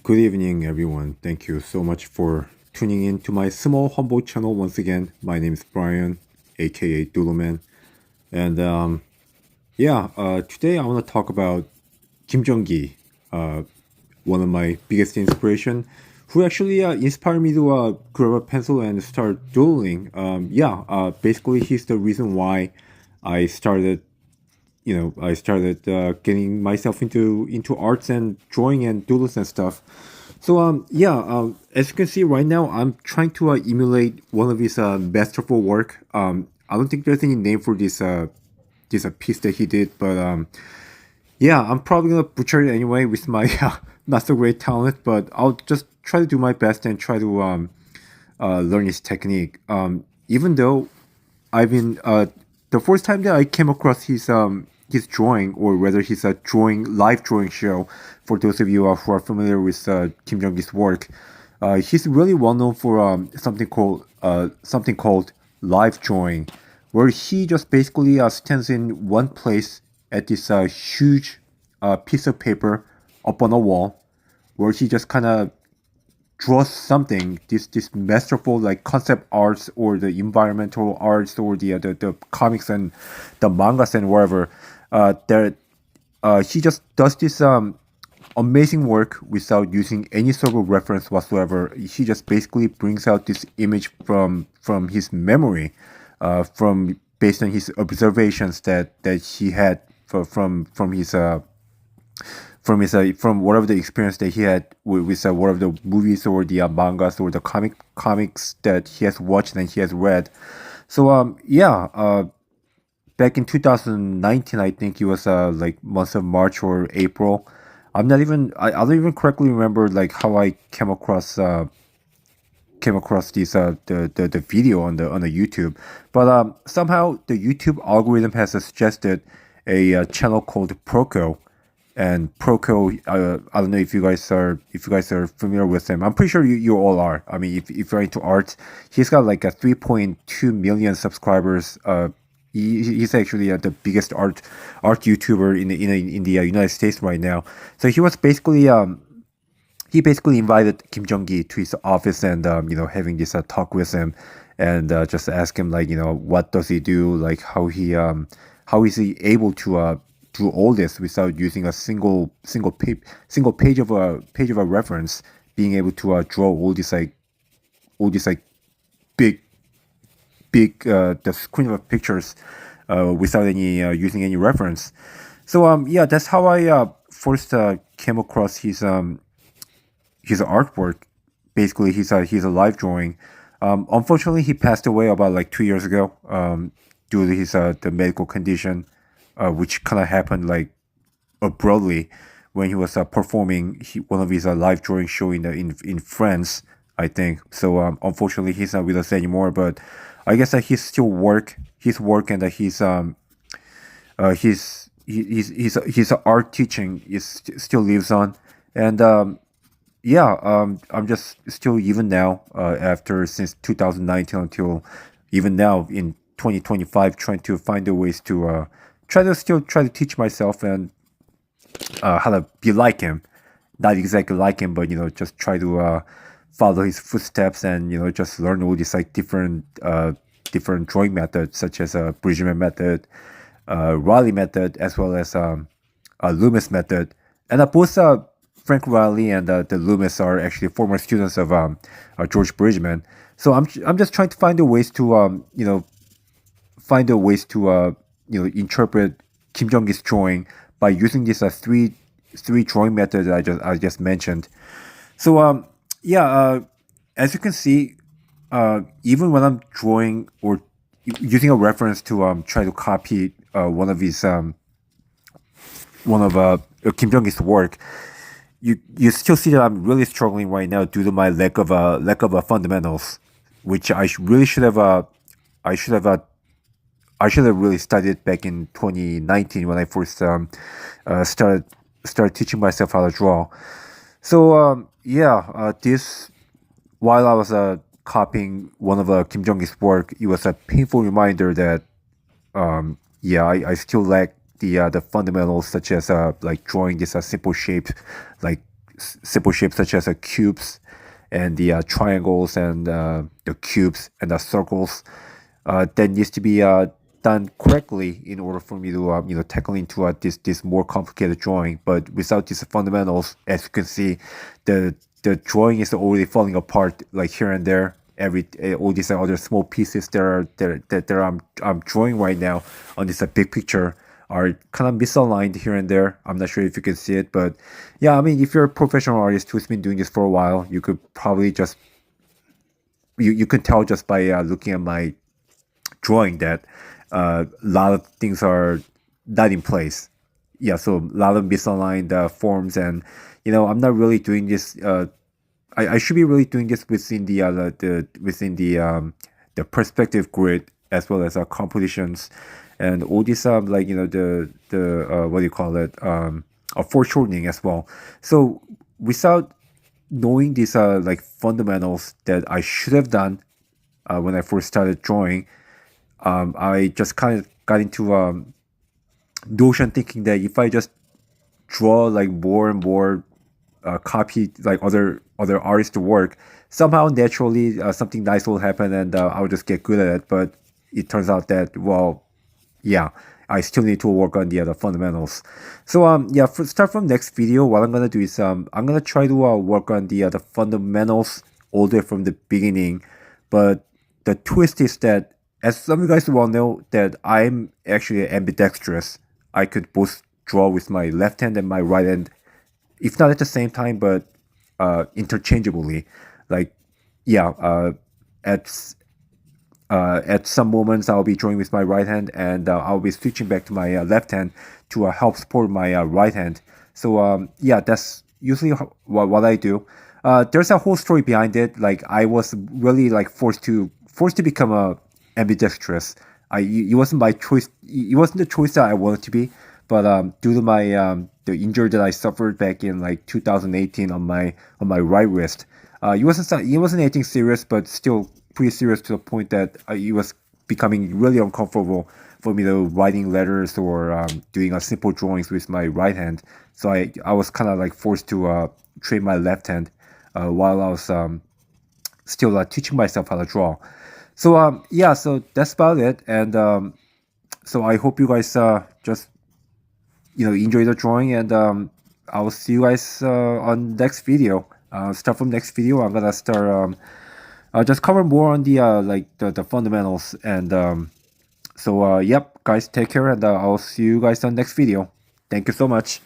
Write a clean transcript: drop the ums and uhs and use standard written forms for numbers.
Good evening, everyone. Thank you so much for tuning in to my small, humble channel once again. My name is Brian, aka Doodleman. And today I want to talk about Kim Jung-gi, one of my biggest inspiration, who actually inspired me to grab a pencil and start doodling. Basically, he's the reason why I started getting myself into arts and drawing and doodles and stuff. As you can see right now, I'm trying to emulate one of his masterful work. I don't think there's any name for this piece that he did, but I'm probably gonna butcher it anyway with my not so great talent. But I'll just try to do my best and try to learn his technique. Even though I've been the first time that I came across his drawing, or rather his live drawing show. For those of you who are familiar with Kim Jong-il's work, he's really well known for something called live drawing, where he just basically stands in one place at this huge piece of paper up on a wall, where he just kind of draws something, this masterful like concept arts or the environmental arts or the comics and the mangas and wherever. There he just does this amazing work without using any sort of reference whatsoever. He just basically brings out this image from his memory, from based on his observations that he had from whatever the experience that he had with whatever the movies or the mangas or the comics that he has watched and he has read. Back in 2019, I think it was like month of March or April. I don't even correctly remember like how I came across this the video on the YouTube, but somehow the YouTube algorithm has suggested a channel called Proko, and Proko. I don't know if you guys are familiar with him. I'm pretty sure you all are. I mean, if you're into art, he's got like a 3.2 million subscribers. He's actually the biggest art YouTuber in the United States right now. So he basically invited Kim Jong-gi to his office and having this talk with him, and just ask him like what does he do, like how is he able to do all this without using a single page of a reference, being able to draw all these like big the screen of pictures without any using any reference. That's how I first came across his artwork. Basically, he's a live drawing. Unfortunately, he passed away about like 2 years ago due to his the medical condition, which kind of happened like abruptly when he was performing one of his live drawing show in France, I think. So unfortunately, he's not with us anymore. But I guess that his work, and that his art teaching still lives on, and I'm just still even now since 2019 until even now in 2025 trying to find the ways to try to teach myself and how to be like him, not exactly like him, but just try to follow his footsteps and just learn all these like different drawing methods such as Bridgman method, Raleigh method, as well as Loomis method, and both Frank Riley and the Loomis are actually former students of George Bridgman. So I'm just trying to find the ways to interpret Kim Jong-il's drawing by using this three drawing methods that I just mentioned. So as you can see, even when I'm drawing or using a reference to try to copy one of Kim Jong-il's work, you still see that I'm really struggling right now due to my lack of fundamentals, which really should have I should have really studied back in 2019 when I first started teaching myself how to draw. This while I was copying one of Kim Jong-il's work, it was a painful reminder that I still lack the fundamentals such as like drawing this simple shape, like simple shapes such as cubes and the triangles and the cubes and the circles that needs to be done correctly in order for me to tackle into this more complicated drawing. But without these fundamentals, as you can see, the drawing is already falling apart like here and there. All these other small pieces that I'm drawing right now on this big picture are kind of misaligned here and there. I'm not sure if you can see it, but yeah, I mean, if you're a professional artist who's been doing this for a while, you could probably just you can tell just by looking at my drawing that a lot of things are not in place. Yeah, so a lot of misaligned forms, and I'm not really doing this. I should be really doing this within the perspective grid as well as compositions and all these like the what do you call it foreshortening as well. So without knowing these like fundamentals that I should have done when I first started drawing, I just kind of got into notion thinking that if I just draw like more and more copy like other artists' work, somehow naturally something nice will happen and I'll just get good at it. But it turns out that, well, yeah, I still need to work on the other fundamentals. So yeah, start from next video, what I'm gonna do is I'm gonna try to work on the fundamentals all the way from the beginning. But the twist is that, as some of you guys well know, that I'm actually ambidextrous. I could both draw with my left hand and my right hand, if not at the same time, but interchangeably. Like, yeah, at some moments I'll be drawing with my right hand, and I'll be switching back to my left hand to help support my right hand. So yeah, that's usually what I do. There's a whole story behind it. Like, I was really like forced to become a ambidextrous. It wasn't my choice. It wasn't the choice that I wanted to be, but due to my the injury that I suffered back in like 2018 on my right wrist, it wasn't anything serious, but still pretty serious to the point that it was becoming really uncomfortable for me to writing letters or doing simple drawings with my right hand. So I was kind of like forced to train my left hand while I was still teaching myself how to draw. So yeah, so that's about it. And so I hope you guys just enjoy the drawing, and I will see you guys on next video. Start from next video. I'm gonna start just cover more on the like the fundamentals. And so yep, guys, take care, and I'll see you guys on next video. Thank you so much.